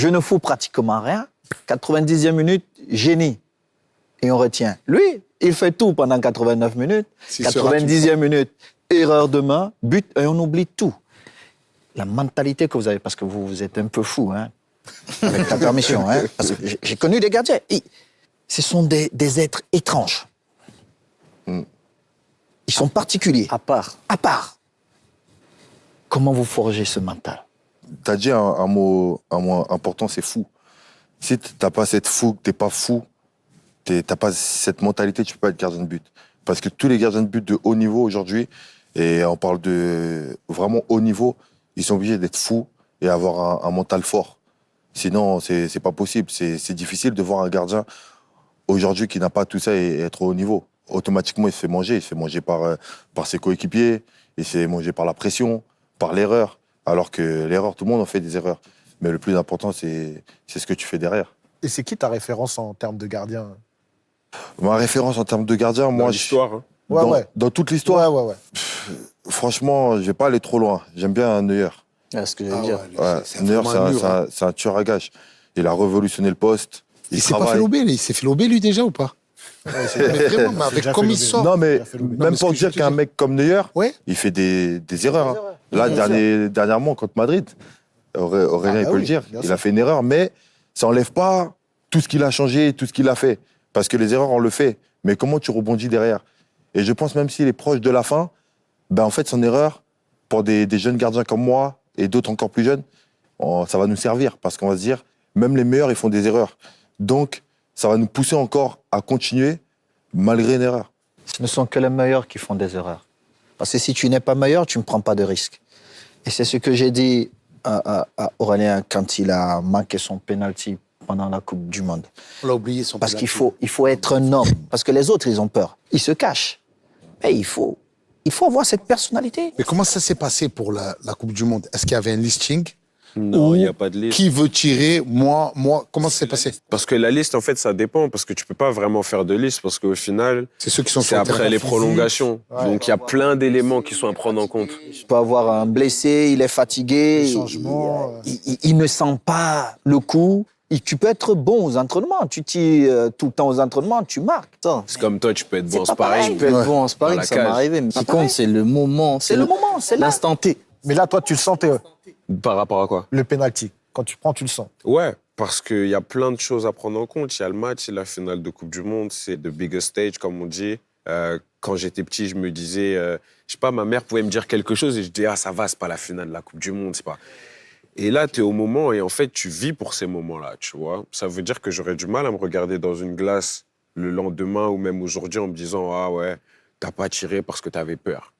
Je ne fous pratiquement rien. 90e minute, génie. Et on retient. Lui, il fait tout pendant 89 minutes. 90e minute, erreur de main, but, et on oublie tout. La mentalité que vous avez, parce que vous êtes un peu fou, hein, avec ta permission, hein, parce que j'ai connu des gardiens. Ce sont des êtres étranges. Ils sont particuliers. À part. Comment vous forgez ce mental? Tu as dit un mot important, c'est fou. Si tu n'as pas cette fougue, tu n'es pas fou, tu n'as pas cette mentalité, tu ne peux pas être gardien de but. Parce que tous les gardiens de but de haut niveau aujourd'hui, et on parle de vraiment haut niveau, ils sont obligés d'être fous et avoir un mental fort. Sinon, c'est pas possible. C'est difficile de voir un gardien aujourd'hui qui n'a pas tout ça et être au haut niveau. Automatiquement, il se fait manger. Il se fait manger par ses coéquipiers, il se fait manger par la pression, par l'erreur. Alors que l'erreur, tout le monde en fait des erreurs. Mais le plus important, c'est ce que tu fais derrière. Et c'est qui ta référence en termes de gardien? Ma référence en termes de gardien, moi... l'histoire, hein. Dans toute l'histoire, Ouais. franchement, je vais pas aller trop loin. J'aime bien Neuer. C'est ce que j'allais dire. Neuer, c'est un tueur à gages. Il a révolutionné le poste. Il s'est pas fait lober, il s'est fait lober, lui, déjà, ou pas? Mais vraiment, mais avec comme il sort. Non, mais même pour dire qu'un mec comme Neuer, il fait des erreurs. Hein. Là, dernièrement, contre Madrid, Aurélien, il peut le dire, il a fait une erreur, mais ça n'enlève pas tout ce qu'il a changé, tout ce qu'il a fait. Parce que les erreurs, on le fait. Mais comment tu rebondis derrière? Et je pense même s'il est proche de la fin, en fait, son erreur, pour des jeunes gardiens comme moi et d'autres encore plus jeunes, ça va nous servir. Parce qu'on va se dire, même les meilleurs, ils font des erreurs. Donc, ça va nous pousser encore à continuer malgré une erreur. Ce ne sont que les meilleurs qui font des erreurs. Parce que si tu n'es pas meilleur, tu ne prends pas de risques. Et c'est ce que j'ai dit à Aurélien quand il a manqué son penalty pendant la Coupe du Monde. On l'a oublié, son Parce qu'il faut être un homme. Parce que les autres, ils ont peur. Ils se cachent. Mais il faut avoir cette personnalité. Mais comment ça s'est passé pour la Coupe du Monde? Est-ce qu'il y avait un listing? Non, il n'y a pas de liste. Qui veut tirer? Moi, comment ça s'est passé? Parce que la liste, en fait, ça dépend. Parce que tu peux pas vraiment faire de liste. Parce qu'au final, c'est ceux qui sont c'est après les prolongations. Donc, il y a plein d'éléments qui sont à prendre en compte. Tu peux avoir un blessé, il est fatigué. Il ne sent pas le coup. Et tu peux être bon aux entraînements. Tu tires tout le temps aux entraînements, tu marques. C'est comme toi, tu peux être bon en pas pareil. sparring. Tu peux être bon en sparring, ça m'est arrivé. Mais ce qui compte, c'est le moment. C'est le moment, c'est l'instant T. Mais là, toi, tu le sentais, Par rapport à quoi? le penalty. Quand tu prends, tu le sens. Ouais, parce qu'il y a plein de choses à prendre en compte. Il y a le match, c'est la finale de Coupe du Monde, c'est the biggest stage, comme on dit. Quand j'étais petit, je me disais... je sais pas, ma mère pouvait me dire quelque chose et je disais « Ah, ça va, c'est pas la finale de la Coupe du Monde, c'est pas... » Et là, tu es au moment et en fait, tu vis pour ces moments-là, tu vois. Ça veut dire que j'aurais du mal à me regarder dans une glace le lendemain ou même aujourd'hui en me disant « Ah ouais, t'as pas tiré parce que t'avais peur. »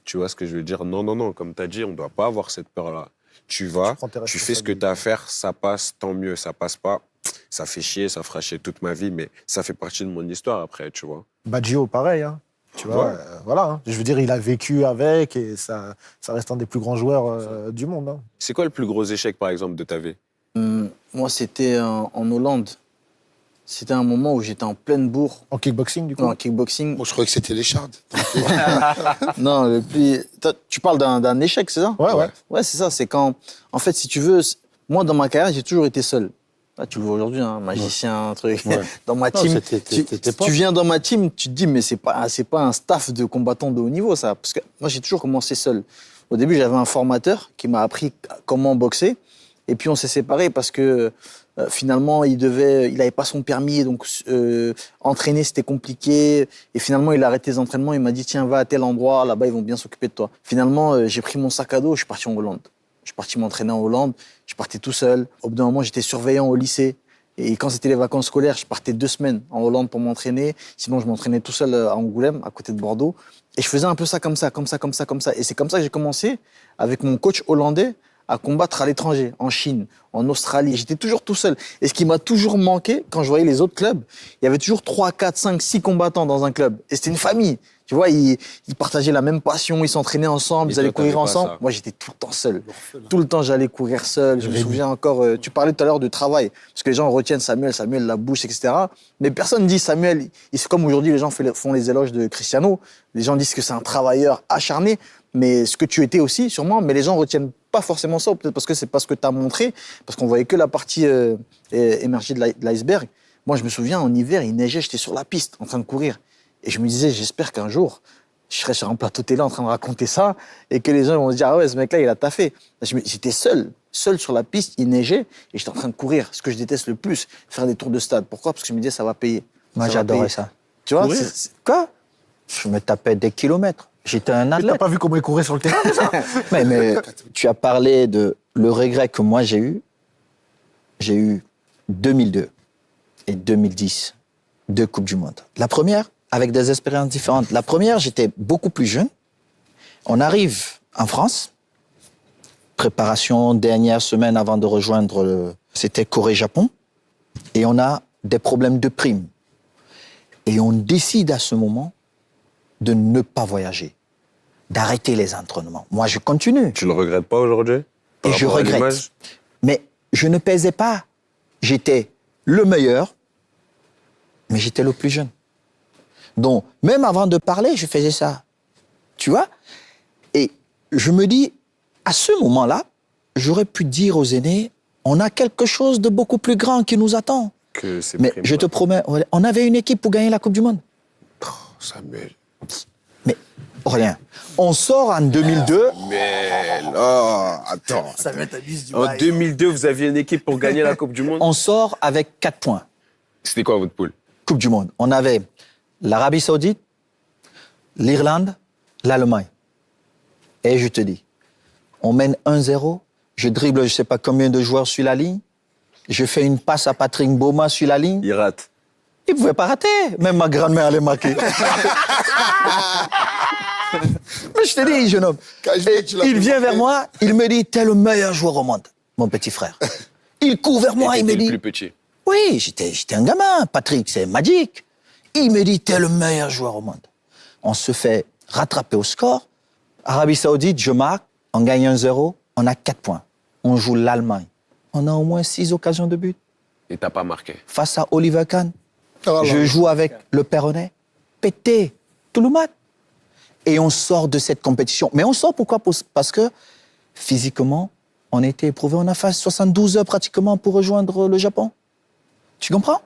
Tu vois ce que je veux dire? Non, comme t'as dit, on doit pas avoir cette peur-là. Tu vas, tu fais ce que t'as à faire, ça passe, tant mieux. Ça passe pas, ça fait chier, ça fera chier toute ma vie, mais ça fait partie de mon histoire après, tu vois. Baggio, pareil, hein. Tu vois, voilà. Hein. Je veux dire, il a vécu avec et ça reste un des plus grands joueurs du monde. Hein. C'est quoi le plus gros échec, par exemple, de ta vie? Moi, c'était en Hollande. C'était un moment où j'étais en pleine bourre. En kickboxing, du coup? Non, en kickboxing. Moi, je croyais que c'était les Chardes. Non, le plus... Tu parles d'un échec, c'est ça? Ouais. Ouais, c'est ça. C'est quand... En fait, si tu veux... Moi, dans ma carrière, j'ai toujours été seul. Là, tu le vois aujourd'hui, un magicien, un truc. Ouais. Dans ma team, tu viens dans ma team, tu te dis, mais c'est pas un staff de combattants de haut niveau, ça. Parce que moi, j'ai toujours commencé seul. Au début, j'avais un formateur qui m'a appris comment boxer. Et puis, on s'est séparés parce que finalement, il avait pas son permis. Donc, entraîner, c'était compliqué. Et finalement, il a arrêté les entraînements. Il m'a dit, tiens, va à tel endroit. Là-bas, ils vont bien s'occuper de toi. Finalement, j'ai pris mon sac à dos. Je suis parti en Hollande. Je suis parti m'entraîner en Hollande. Je partais tout seul. Au bout d'un moment, j'étais surveillant au lycée. Et quand c'était les vacances scolaires, je partais 2 semaines en Hollande pour m'entraîner. Sinon, je m'entraînais tout seul à Angoulême, à côté de Bordeaux. Et je faisais un peu ça, comme ça. Et c'est comme ça que j'ai commencé, avec mon coach hollandais, à combattre à l'étranger, en Chine, en Australie. J'étais toujours tout seul. Et ce qui m'a toujours manqué, quand je voyais les autres clubs, il y avait toujours 3, 4, 5, 6 combattants dans un club. Et c'était une famille. Tu vois, ils partageaient la même passion, ils s'entraînaient ensemble, ils allaient courir ensemble. Moi, j'étais tout le temps seul. Tout le temps, j'allais courir seul. Je me souviens encore, tu parlais tout à l'heure de travail. Parce que les gens retiennent Samuel, la bouche, etc. Mais personne ne dit Samuel. C'est comme aujourd'hui, les gens font les éloges de Cristiano. Les gens disent que c'est un travailleur acharné. Mais ce que tu étais aussi, sûrement. Mais les gens retiennent pas forcément ça, peut-être parce que c'est pas ce que tu as montré, parce qu'on voyait que la partie émergée de l'iceberg. Moi, je me souviens, en hiver, il neigeait, j'étais sur la piste, en train de courir. Et je me disais, j'espère qu'un jour, je serai sur un plateau télé en train de raconter ça, et que les gens vont se dire, ah ouais, ce mec-là, il a taffé. J'étais seul sur la piste, il neigeait, et j'étais en train de courir. Ce que je déteste le plus, faire des tours de stade. Pourquoi ? Parce que je me disais, ça va payer. Moi, j'adorais ça. Tu vois, Quoi ? Je me tapais des kilomètres. J'étais un Mais athlète. t'as pas vu comment il courait sur le terrain, ça? Mais tu as parlé de le regret que moi j'ai eu. J'ai eu 2002 et 2010, 2 Coupes du Monde. La première, avec des expériences différentes. La première, j'étais beaucoup plus jeune. On arrive en France. Préparation, dernière semaine avant de rejoindre c'était Corée-Japon. Et on a des problèmes de primes. Et on décide à ce moment de ne pas voyager, d'arrêter les entraînements. Moi, je continue. Tu le regrettes pas aujourd'hui ? Et je regrette. Mais je ne pesais pas. J'étais le meilleur, mais j'étais le plus jeune. Donc, même avant de parler, je faisais ça. Tu vois ? Et je me dis, à ce moment-là, j'aurais pu dire aux aînés, on a quelque chose de beaucoup plus grand qui nous attend. Mais je te promets, on avait une équipe pour gagner la Coupe du Monde. Samuel. Mais rien. On sort en 2002. Mais là, attends. En 2002, vous aviez une équipe pour gagner la Coupe du Monde ? On sort avec 4 points. C'était quoi votre poule ? Coupe du Monde. On avait l'Arabie Saoudite, l'Irlande, l'Allemagne. Et je te dis, on mène 1-0, je dribble je ne sais pas combien de joueurs sur la ligne, je fais une passe à Patrick Mboma sur la ligne. Il rate. Il ne pouvait pas rater. Même ma grand-mère allait marquer. Mais je te dis, jeune homme, il vient vers moi, il me dit, t'es le meilleur joueur au monde, mon petit frère. Il court vers moi, il me dit... le plus petit. Oui, j'étais un gamin. Patrick, c'est magique. Il me dit, t'es le meilleur joueur au monde. On se fait rattraper au score. Arabie Saoudite, je marque, on gagne 1-0, on a 4 points. On joue l'Allemagne. On a au moins 6 occasions de but. Et t'as pas marqué. Face à Oliver Kahn, Oh là je là. joue avec le Perronnet, pété, tout le match. Et on sort de cette compétition. Mais on sort pourquoi ? Parce que physiquement, on était éprouvé. On a fait 72 heures pratiquement pour rejoindre le Japon. Tu comprends ?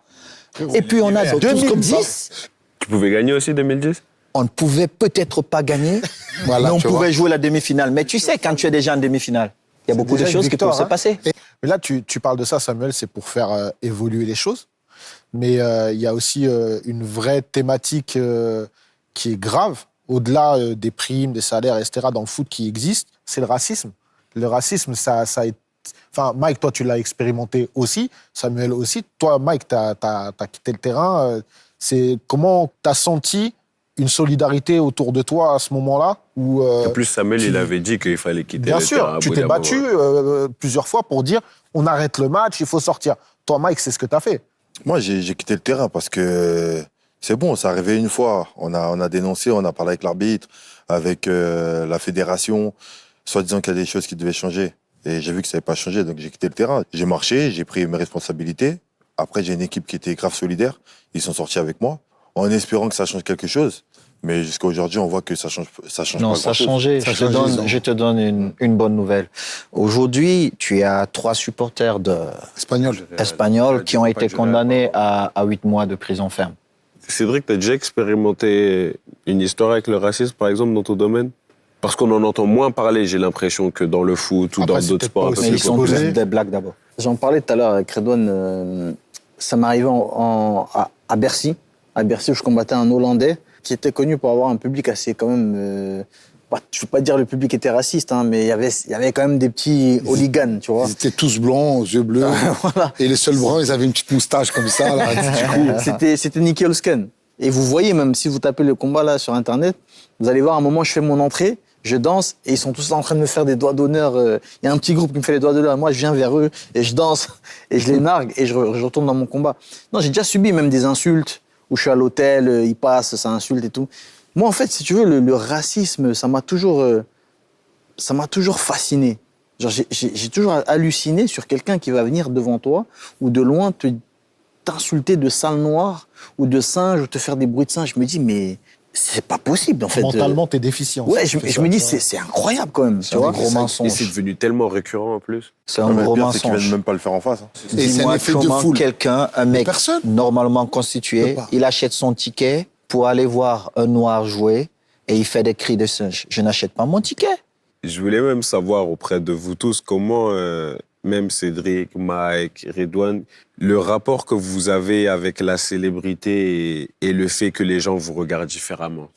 Et puis on a 2010. Tu pouvais gagner aussi 2010 ? On ne pouvait peut-être pas gagner, Voilà, mais on tu pouvait vois. jouer la demi-finale. Mais tu sais, quand tu es déjà en demi-finale, il y a beaucoup de déjà une choses qui peuvent victoire, se hein. passer. Mais là, tu parles de ça, Samuel, c'est pour faire évoluer les choses. Mais il y a aussi une vraie thématique qui est grave, au-delà des primes, des salaires, etc., dans le foot qui existe, c'est le racisme. Le racisme, ça est... Enfin, Mike, toi, tu l'as expérimenté aussi, Samuel aussi. Toi, Mike, tu as quitté le terrain. C'est comment tu as senti une solidarité autour de toi à ce moment-là où, En plus, Samuel, il avait dit qu'il fallait quitter bien le sûr, terrain. tu t'es battu plusieurs fois pour dire on arrête le match, il faut sortir. Toi, Mike, c'est ce que tu as fait. Moi, j'ai quitté le terrain parce que c'est bon, ça arrivait une fois. On a dénoncé, on a parlé avec l'arbitre, avec la fédération, soi-disant qu'il y a des choses qui devaient changer. Et j'ai vu que ça n'avait pas changé, donc j'ai quitté le terrain. J'ai marché, j'ai pris mes responsabilités. Après, j'ai une équipe qui était grave solidaire. Ils sont sortis avec moi, en espérant que ça change quelque chose. Mais jusqu'à aujourd'hui, on voit que ça change Non, pas ça a grand-chose. changé. Je te donne une bonne nouvelle. Aujourd'hui, tu as 3 supporters Espagnol. espagnols qui ont été condamnés à 8 mois de prison ferme. Cédric, t'as déjà expérimenté une histoire avec le racisme, par exemple, dans ton domaine ? Parce qu'on en entend moins parler, j'ai l'impression, que dans le foot ou Après, dans c'est d'autres peut-être sports pas un peu aussi Mais plus ils sont tous exposé. des blagues d'abord. J'en parlais tout à l'heure avec Redouane. Ça m'arrivait à Bercy. À Bercy, où je combattais un Hollandais qui était connu pour avoir un public assez quand même... je ne veux pas dire le public était raciste, hein, mais il y avait quand même des petits hooligans, tu vois. Ils étaient tous blancs, aux yeux bleus. Voilà. Et les seuls bruns, ils avaient une petite moustache comme ça. Là. Du coup, C'était Nicky Olsken. Et vous voyez, même si vous tapez le combat là sur Internet, vous allez voir, à un moment, je fais mon entrée, je danse, et ils sont tous là en train de me faire des doigts d'honneur. Il y a un petit groupe qui me fait les doigts d'honneur. Moi, je viens vers eux, et je danse, et je les nargue, et je retourne dans mon combat. Non, j'ai déjà subi même des insultes, où je suis à l'hôtel, ils passent, ça insulte et tout. Moi, en fait, si tu veux, le racisme, ça m'a toujours fasciné. Genre, j'ai toujours halluciné sur quelqu'un qui va venir devant toi, ou de loin t'insulter de sale noir, ou de singe, ou te faire des bruits de singe. Je me dis, mais c'est pas possible, en fait. Mentalement, t'es déficient. Ouais, je me dis, c'est incroyable quand même. Tu un vois, gros mensonge. Et c'est devenu tellement récurrent en plus. C'est Non, un mais le gros pire, c'est qu'ils mensonge. viennent même pas le faire en face. Hein. Et c'est un Dis-moi effet de comment foule. quelqu'un, un mec personne. normalement constitué, Peut pas. il achète son ticket pour aller voir un noir jouer et il fait des cris de singe. Je n'achète pas mon ticket. Je voulais même savoir auprès de vous tous comment, même Cédric, Mike, Redouane, le rapport que vous avez avec la célébrité et le fait que les gens vous regardent différemment.